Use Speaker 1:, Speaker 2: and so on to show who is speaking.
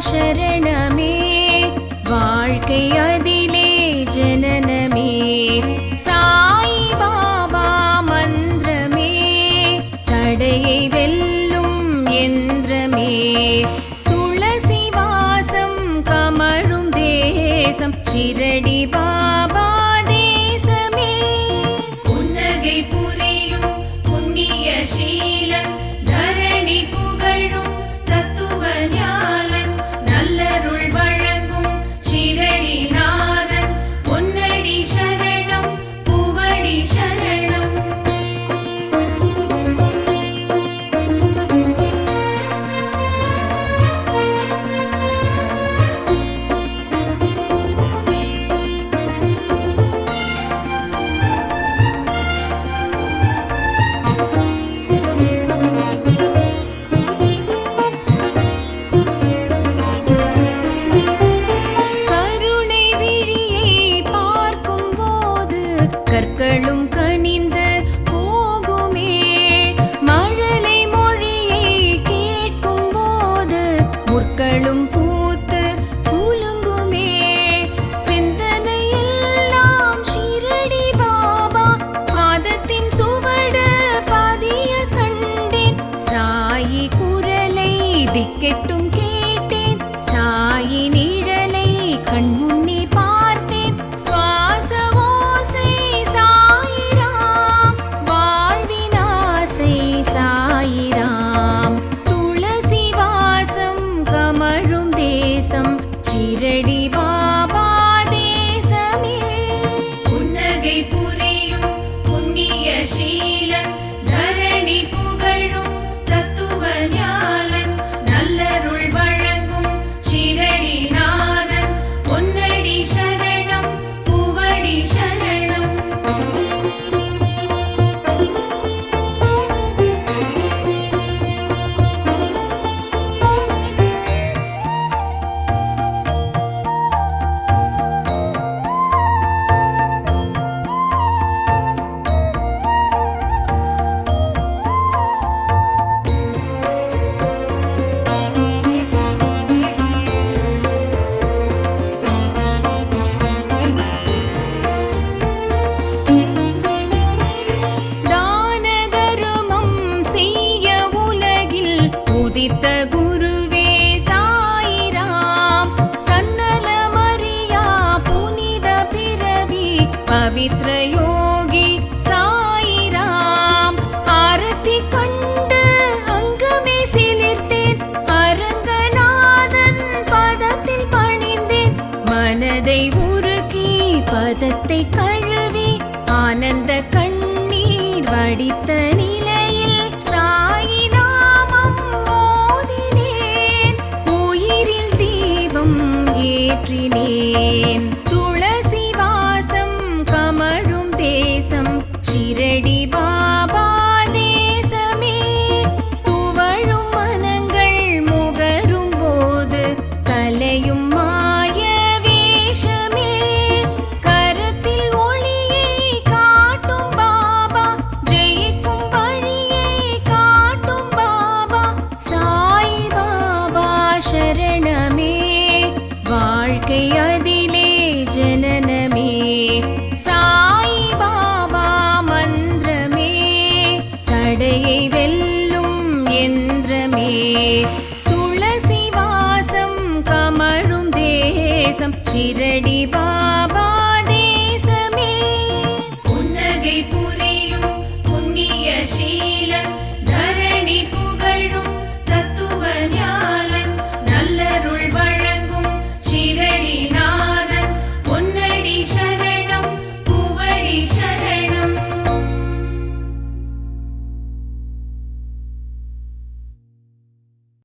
Speaker 1: சரணமே வாழ்க்கை அதிலே ஜனனமே சாயி பாபா மந்திரமே தடையை வெல்லும் யந்திரமே துளசி வாசம் கமழும் தேசம் ஷிரடி பாபா தேசமே புன்னகை புரியும் புண்ணிய சீலன் தரணி புகழும் தத்துவ ஞானன் நல்லருள் வழங்கும் ஷிரடி நாதன் பொன்னடி சரணம் பூவடி சரணம் கருணை விழியை பார்க்கும் போது கற்களும் கனிந்து போகுமே மழலை மொழியை கேட்கும் போது முற்களும் பூத்து குலுங்குமே சிந்தனையெல்லாம் ஷிரடி பாபா பாதத்தின் சுவடு பதிய கண்டேன் சாயி குரலை திக்கெட்டும் கேட்டேன் சாயி நிழலை கண்முன்னே பார்த்தேன் சுவாச ஓசை சாயிராம் வாழ்வின் ஆசை சாயிராம் துளசி வாசம் கமழும் தேசம் ஷிரடி பாபா தேசமே புன்னகை புரியும் புண்ணிய சீலன் தரணி புகழும் தத்துவ ஞானன் நல்லருள் வழங்கும் ஷிரடி நாதன் பொன்னடி சரணம் பூவடி சரணம் தான தருமம் செய்ய உலகில் உதித்த குருவே சாயிராம் தன்னலமறியா புனித பிறவி பவித்ர யோகி சாயிராம் ஆரத்தி கண்டு அங்கமே சிலிர்த்தேன் அரங்கநாதன் பதத்தில் பணிந்தேன் மனதை உருக்கி பதத்தை கழுவி ஆனந்த கண்ணீர் வடித்த நிலையில் சாயி நாமம் ஓதினேன் உயிரில் தீபம் ஏற்றினேன் துளசி வாசம் கமழும் தேசம் ஷிரடி பாபா தேசமே துவழும் மனங்கள் முகரும் போது கலையும் மாய வேஷமே கரத்தில் ஒளியை காட்டும் பாபா ஜெயிக்கும் வழியை காட்டும் பாபா சாயி பாபா சரணமே வாழ்க்கை அதிலே ஜனனமே சாயி பாபா மந்திரமே தடையை வெல்லும் யந்திரமே துளசி வாசம் கமழும் தேசம் ஷிரடி பாபா